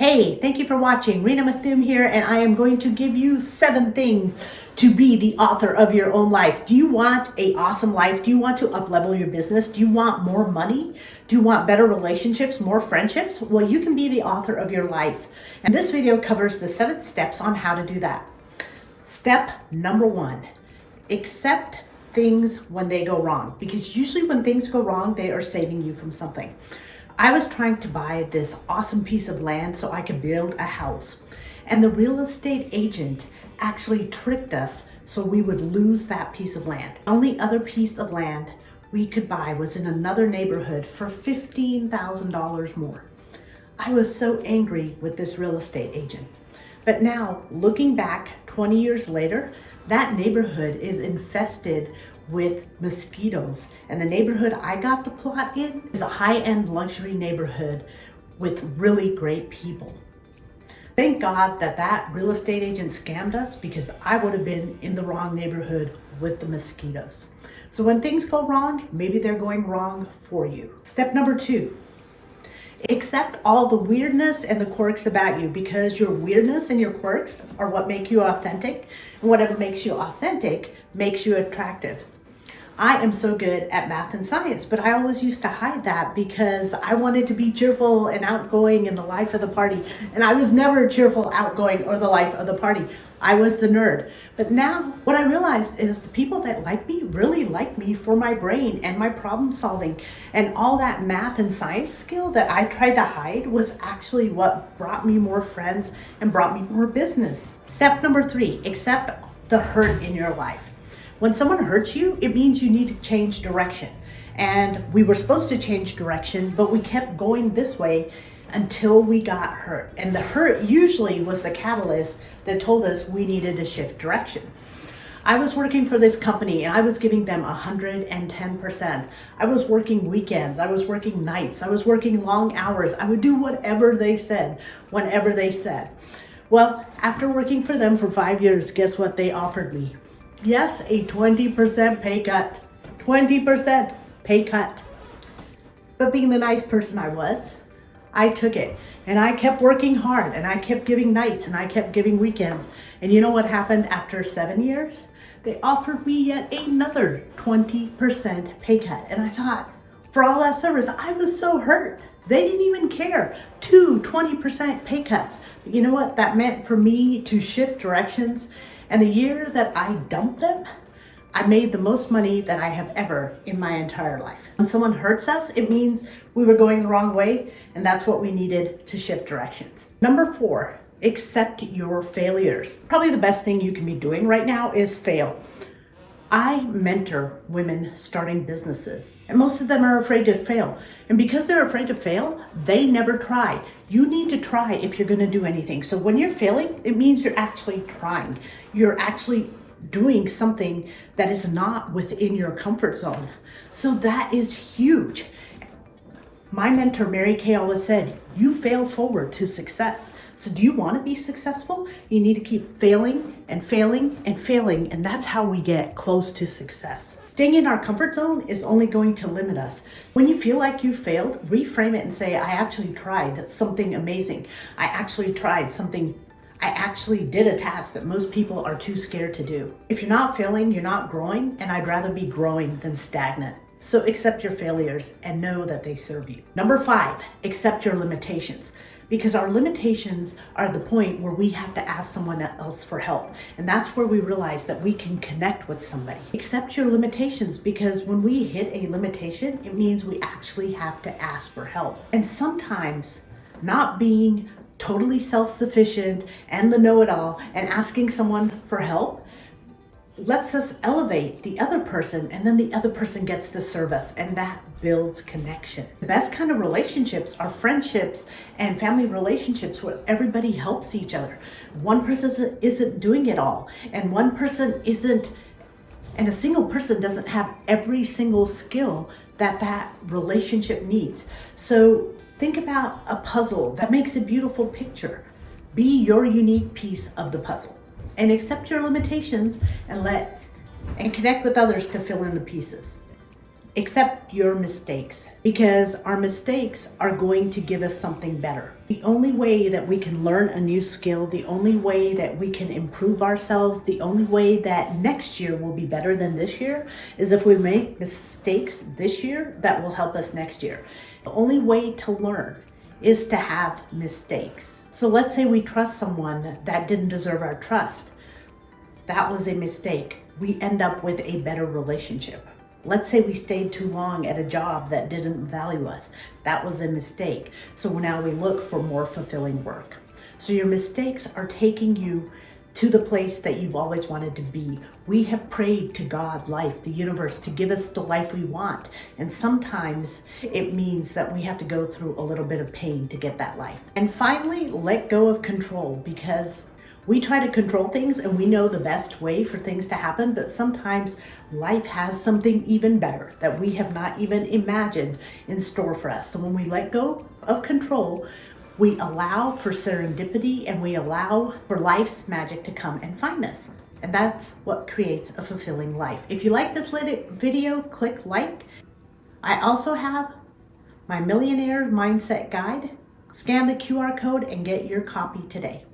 Hey, thank you for watching. Rena Mathum here, and I am going to give you 7 things to be the author of your own life. Do you want an awesome life? Do you want to up-level your business? Do you want more money? Do you want better relationships, more friendships? Well, you can be the author of your life. And this video covers the 7 steps on how to do that. Step number 1, accept things when they go wrong, because usually when things go wrong, they are saving you from something. I was trying to buy this awesome piece of land so I could build a house. And the real estate agent actually tricked us so we would lose that piece of land. The only other piece of land we could buy was in another neighborhood for $15,000 more. I was so angry with this real estate agent. But now, looking back 20 years later, that neighborhood is infested with mosquitoes, and the neighborhood I got the plot in is a high-end luxury neighborhood with really great people. Thank God that that real estate agent scammed us, because I would have been in the wrong neighborhood with the mosquitoes. So when things go wrong, maybe they're going wrong for you. Step number 2, accept all the weirdness and the quirks about you, because your weirdness and your quirks are what make you authentic, and whatever makes you authentic makes you attractive. I am so good at math and science, but I always used to hide that because I wanted to be cheerful and outgoing in the life of the party. And I was never cheerful, outgoing, or the life of the party. I was the nerd. But now what I realized is the people that like me really like me for my brain and my problem solving. And all that math and science skill that I tried to hide was actually what brought me more friends and brought me more business. Step number 3, accept the hurt in your life. When someone hurts you, it means you need to change direction. And we were supposed to change direction, but we kept going this way until we got hurt. And the hurt usually was the catalyst that told us we needed to shift direction. I was working for this company and I was giving them 110%. I was working weekends, I was working nights, I was working long hours. I would do whatever they said, whenever they said. Well, after working for them for 5 years, guess what they offered me? Yes, a 20% pay cut. 20% pay cut. But being the nice person I was, I took it. And I kept working hard, and I kept giving nights, and I kept giving weekends. And you know what happened after 7 years? They offered me yet another 20% pay cut. And I thought, for all that service, I was so hurt. They didn't even care. 20% pay cuts. But you know what that meant for me to shift directions? And the year that I dumped them, I made the most money that I have ever in my entire life. When someone hurts us, it means we were going the wrong way, and that's what we needed to shift directions. Number 4, accept your failures. Probably the best thing you can be doing right now is fail. I mentor women starting businesses, and most of them are afraid to fail. And because they're afraid to fail, they never try. You need to try if you're going to do anything. So when you're failing, it means you're actually trying. You're actually doing something that is not within your comfort zone. So that is huge. My mentor, Mary Kay, always said, you fail forward to success. So do you want to be successful? You need to keep failing and failing and failing, and that's how we get close to success. Staying in our comfort zone is only going to limit us. When you feel like you failed, reframe it and say, I actually tried something amazing. I actually did a task that most people are too scared to do. If you're not failing, you're not growing, and I'd rather be growing than stagnant. So accept your failures and know that they serve you. Number 5, accept your limitations. Because our limitations are the point where we have to ask someone else for help. And that's where we realize that we can connect with somebody. Accept your limitations, because when we hit a limitation, it means we actually have to ask for help. And sometimes not being totally self-sufficient and the know-it-all and asking someone for help lets us elevate the other person, and then the other person gets to serve us, and that builds connection. The best kind of relationships are friendships and family relationships where everybody helps each other. One person isn't doing it all, and one person isn't, and a single person doesn't have every single skill that that relationship needs. So think about a puzzle that makes a beautiful picture. Be your unique piece of the puzzle. And accept your limitations and connect with others to fill in the pieces. Accept your mistakes, because our mistakes are going to give us something better. The only way that we can learn a new skill, the only way that we can improve ourselves, the only way that next year will be better than this year is if we make mistakes this year that will help us next year. The only way to learn is to have mistakes. So let's say we trust someone that didn't deserve our trust. That was a mistake. We end up with a better relationship. Let's say we stayed too long at a job that didn't value us. That was a mistake. So now we look for more fulfilling work. So your mistakes are taking you to the place that you've always wanted to be. We have prayed to God, life, the universe, to give us the life we want. And sometimes it means that we have to go through a little bit of pain to get that life. And finally, let go of control, because we try to control things and we know the best way for things to happen, but sometimes life has something even better that we have not even imagined in store for us. So when we let go of control, we allow for serendipity and we allow for life's magic to come and find us. And that's what creates a fulfilling life. If you like this video, click like. I also have my Millionaire Mindset Guide. Scan the QR code and get your copy today.